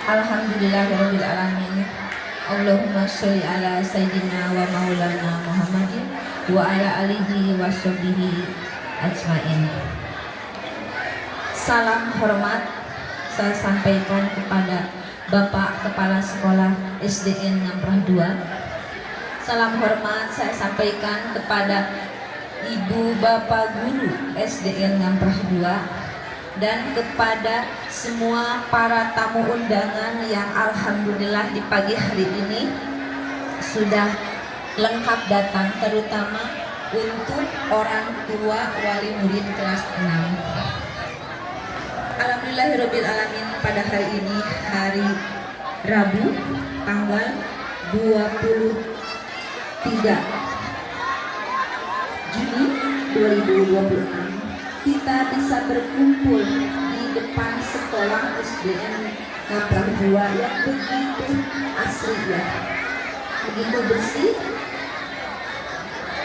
Alhamdulillahirabbil alamin. Allahumma sholli ala sayyidina wa maulana Muhammadin wa ala alihi wa sahbihi ajmain. Salam hormat saya sampaikan kepada Bapak Kepala Sekolah SDN Ngamprah 2. Salam hormat saya sampaikan kepada Ibu Bapak Guru SDN Ngamprah 2 dan kepada semua para tamu undangan yang alhamdulillah di pagi hari ini sudah lengkap datang, terutama untuk orang tua wali murid kelas 6. Alhamdulillahirabbil alamin, pada hari ini hari Rabu tanggal 23 Juni 2026 kita bisa berkumpul di depan sekolah SDN Ngamprah 2 yang begitu asri ya, begitu bersih.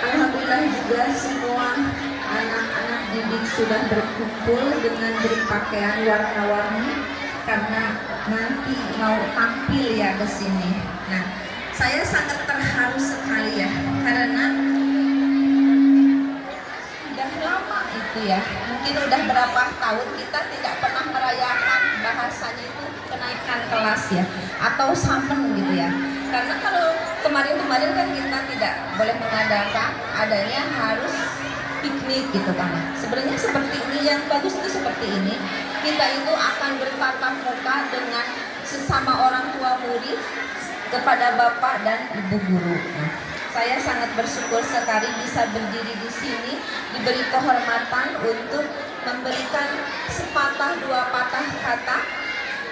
Alhamdulillah juga semua anak-anak didik sudah berkumpul dengan berpakaian warna-warni karena nanti mau tampil ya ke sini. Nah, saya sangat terharu sekali ya, karena lama itu ya, mungkin udah berapa tahun kita tidak pernah merayakan bahasanya itu kenaikan kelas ya, atau samen gitu ya. Karena kalau kemarin-kemarin kan kita tidak boleh mengadakan, adanya harus piknik gitu kan. Sebenarnya seperti ini, yang bagus itu seperti ini, kita itu akan bertatap muka dengan sesama orang tua murid kepada bapak dan ibu guru. Nah, saya sangat bersyukur sekali bisa berdiri di sini, diberi kehormatan untuk memberikan sepatah dua patah kata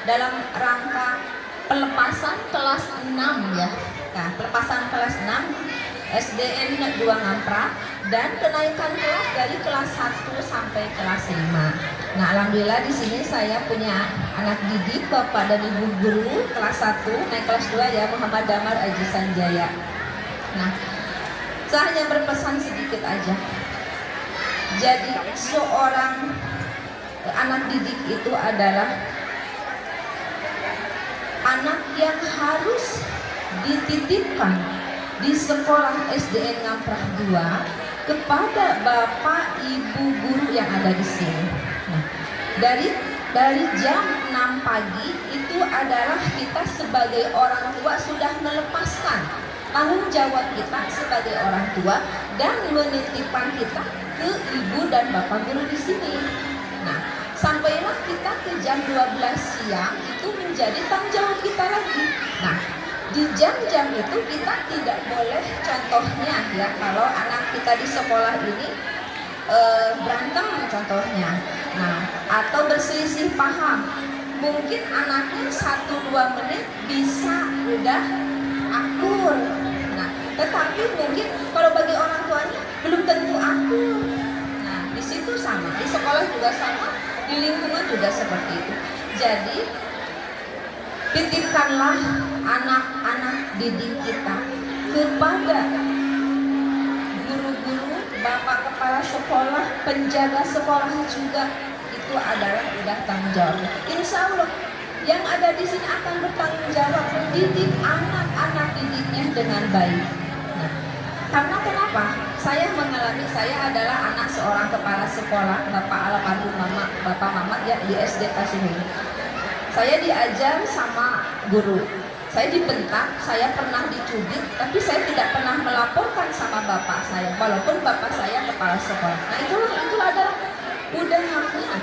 dalam rangka pelepasan kelas 6 ya. Nah, pelepasan kelas 6 SDN 2 Ngamprah dan kenaikan kelas dari kelas 1 sampai kelas 5. Nah, alhamdulillah di sini saya punya anak didik, bapak dan ibu guru kelas 1 naik kelas 2 ya, Muhammad Damar Aji Sanjaya. Nah, saya hanya berpesan sedikit aja. Jadi seorang anak didik itu adalah anak yang harus dititipkan di sekolah SDN Ngamprah 2 kepada bapak ibu guru yang ada di sini. Nah, dari jam 6 pagi itu adalah kita sebagai orang tua sudah melepaskan tanggung jawab kita sebagai orang tua dan menitipkan kita ke ibu dan bapak guru di sini. Nah, sampailah kita ke jam 12 siang itu menjadi tanggung jawab kita lagi. Nah, di jam-jam itu kita tidak boleh, contohnya ya, kalau anak kita di sekolah ini berantem contohnya, nah, atau berselisih paham, mungkin anaknya 1-2 menit bisa udah akur. Nah, tetapi mungkin kalau bagi orang tuanya belum tentu akur. Nah, di situ sama, di sekolah juga sama, di lingkungan juga seperti itu. Jadi titipkanlah anak-anak didik kita kepada guru-guru, bapak kepala sekolah, penjaga sekolah juga, itu adalah udah tanggung jawab. Insya Allah yang ada di sini akan bertanggung jawab mendidik anak-anak didiknya dengan baik. Nah, karena kenapa? Saya mengalami, saya adalah anak seorang kepala sekolah, Bapak almarhum Bapak Mamat ya, di SD Kasuhun. Saya diajar sama guru, saya dibentak, saya pernah dicubit, tapi saya tidak pernah melaporkan sama bapak saya, walaupun bapak saya kepala sekolah. Nah, itulah adalah udah haknya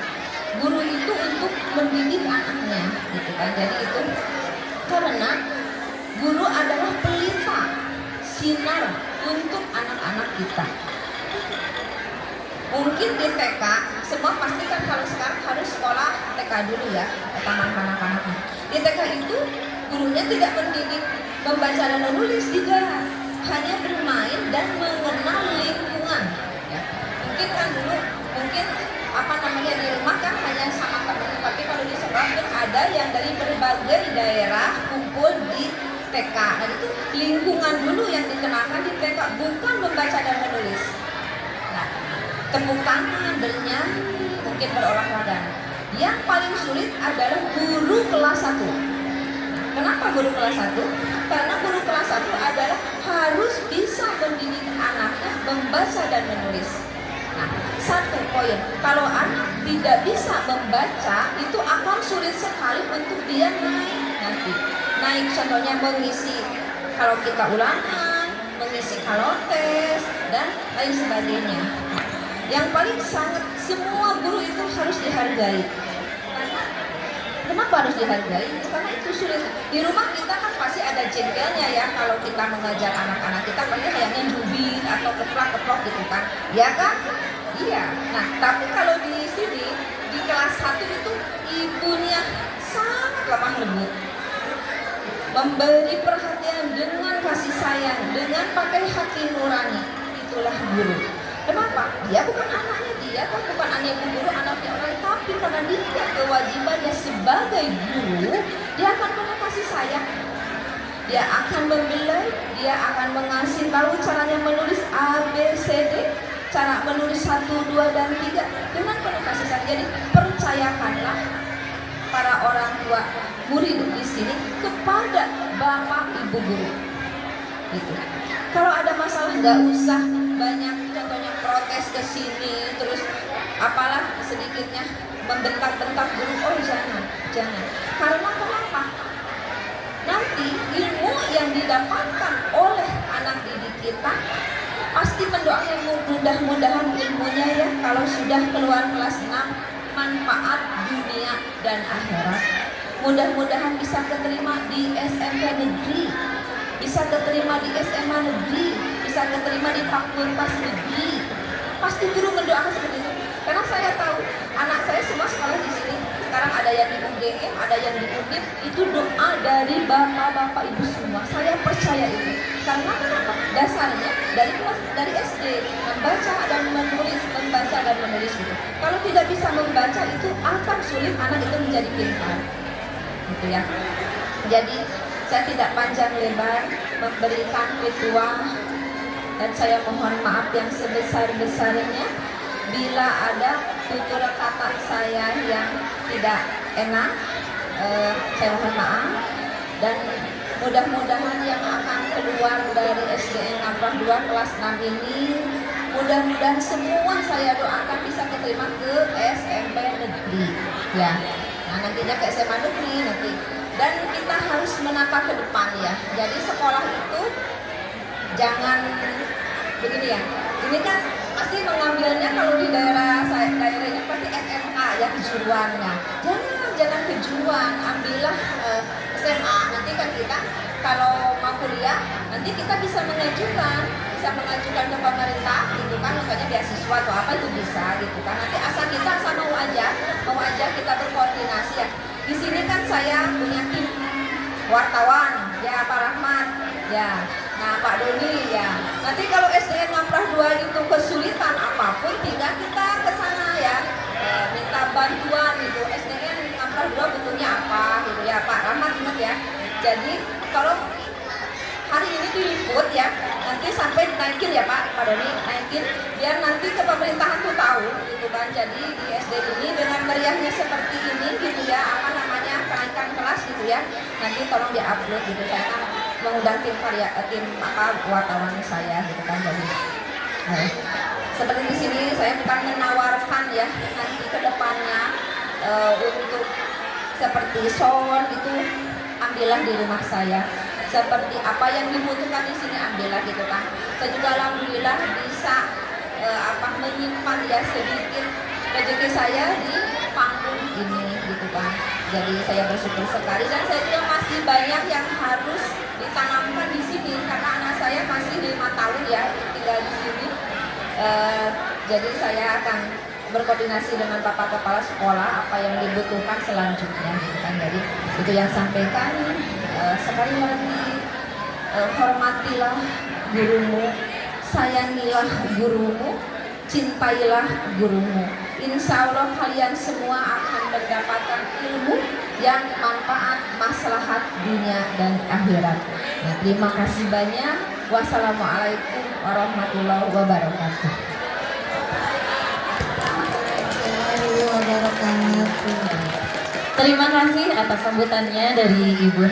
guru itu untuk mendidik anaknya, gitu kan. Jadi itu karena guru adalah pelita sinar untuk anak-anak kita. Mungkin di TK, semua pasti kan kalau sekarang harus sekolah TK dulu ya, taman kanak-kanaknya. Di TK itu gurunya tidak mendidik membaca dan menulis juga, hanya bermain dan mengenal lingkungan. Ya. Mungkin kan dulu, di rumah kan hanya sama teman, tapi kalau di sekolah kan ada yang dari berbagai daerah kumpul di TK. Nah, itu lingkungan dulu yang dikenakan di TK, bukan membaca dan menulis. Nah, tepuk tangan, bernyanyi, mungkin berolahraga. Yang paling sulit adalah guru kelas 1. Kenapa guru kelas 1? Karena guru kelas 1 adalah harus bisa mendidik anaknya membaca dan menulis. Nah, satu poin, kalau anak tidak bisa membaca, itu akan sulit sekali untuk dia naik nanti. Naik contohnya mengisi kalau kita ulangan, mengisi kalau tes, dan lain sebagainya. Yang paling sangat, semua guru itu harus dihargai. Kenapa harus dihargai? Karena itu sulit. Di rumah kita kan pasti ada jengkelnya ya, kalau kita mengajar anak-anak kita pasti kayaknya jubir atau keplak-keplok gitu kan, ya kan? Iya. Nah, tapi kalau di sini di kelas 1 itu ibunya sangat lemah lembut, memberi perhatian dengan kasih sayang, dengan pakai hati nurani. Itulah guru. Kenapa? Dia bukan anaknya, dia kan bukan anak guru, anaknya orang, tapi karena dia kewajibannya sebagai guru, dia akan penuh kasih sayang. Dia akan membelai, dia akan mengasih tahu caranya menulis A, B, C, D, cara menulis 1, 2, dan 3 dengan penuh kasih sayang. Jadi percayakanlah para orang tua murid di sini kepada bapak ibu guru. Gitu. Kalau ada masalah nggak usah banyak contohnya protes ke sini, terus apalah sedikitnya membentak-bentak guru. Oh jangan. Karena kenapa? Nanti ilmu yang didapatkan oleh anak didik kita pasti mendoakan mudah-mudahan ilmunya ya kalau sudah keluar kelas 6 manfaat dunia dan akhirat. Mudah-mudahan bisa keterima di SMP negeri, bisa keterima di SMA negeri, bisa keterima di fakultas negeri. Pasti guru mendoakan seperti itu. Karena saya tahu anak saya semua sekolah di sini. Sekarang ada yang di UGM, ada yang di UNIP. Itu doa dari bapak-bapak ibu semua. Saya percaya itu. Karena kenapa? Dasarnya dari SD membaca dan menulis, membaca dan menulis itu. Kalau tidak bisa membaca itu akan sulit anak itu menjadi pintar. Gitu ya. Jadi saya tidak panjang lebar memberikan ritual, dan saya mohon maaf yang sebesar-besarnya bila ada tutur kata saya yang tidak enak. Saya mohon maaf, dan mudah-mudahan yang akan keluar dari SDN Nafrah 2 kelas 6 ini, mudah-mudahan semua saya doakan bisa keterima ke SMP negeri ya. Nah, nantinya ke SMA negeri nanti. Dan kita harus menata ke depan ya. Jadi sekolah itu jangan begini ya. Ini kan pasti mengambilnya kalau di daerah ini pasti SMK ya, kejuruannya. Jangan kejuruan, ambillah SMA. Nanti kan kita kalau mau kuliah nanti kita bisa mengajukan ke pemerintah gitu kan, makanya beasiswa atau apa itu bisa gitu kan. Nanti asal kita mau aja kita berkoordinasi ya. Di sini kan saya punya tim wartawan ya, Pak Rahmat ya, nah Pak Doni ya. Nanti kalau SDN Nafrah 2 itu kesulitan apapun, tinggal kita ke sana ya, minta bantuan gitu. SDN Nafrah 2 butuhnya apa gitu ya, Pak Rahmat ingat ya. Jadi kalau hari ini diliput ya, nanti sampai naikin ya Pak Doni, naikin biar nanti ke pemerintahan tuh tahu gitu kan. Jadi di SD ini dengan meriahnya seperti ini gitu ya, apa namanya, kenaikan kelas gitu ya, nanti tolong diupload gitu. Saya kan mengundang tim wartawan saya gitu kan. Jadi seperti di sini saya bukan menawarkan ya nanti ke depannya untuk seperti sound itu ambillah di rumah saya. Seperti apa yang dibutuhkan di sini ambillah gitu kan. Saya juga alhamdulillah bisa menyimpan ya sedikit rezeki saya di panggung ini gitu kan. Jadi saya bersyukur sekali, dan saya juga masih banyak yang harus ditanamkan di sini karena anak saya masih 5 tahun ya tinggal di sini. Jadi saya akan berkoordinasi dengan Bapak Kepala Sekolah apa yang dibutuhkan selanjutnya gitu kan. Jadi itu yang sampaikan. Sekali lagi hormatilah gurumu, sayangilah gurumu, cintailah gurumu. Insya Allah kalian semua akan mendapatkan ilmu yang manfaat, maslahat dunia dan akhirat. Nah, terima kasih banyak. Wassalamualaikum warahmatullahi wabarakatuh. Warahmatullahi wabarakatuh. Terima kasih atas sambutannya dari Ibu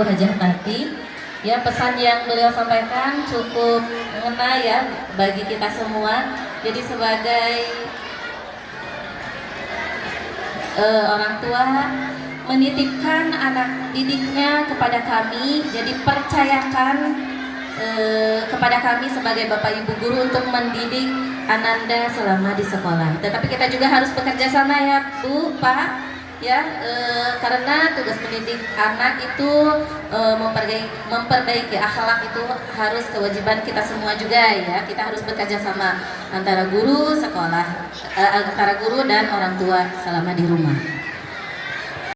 Hajah Tati. Ya, pesan yang beliau sampaikan cukup mengena ya bagi kita semua. Jadi sebagai orang tua menitipkan anak didiknya kepada kami, jadi percayakan kepada kami sebagai Bapak Ibu guru untuk mendidik Ananda selama di sekolah. Tetapi kita juga harus bekerja sama ya Bu, Pak. Ya, karena tugas mendidik anak itu memperbaiki akhlak itu harus kewajiban kita semua juga ya. Kita harus bekerja sama antara guru sekolah, antara guru dan orang tua selama di rumah.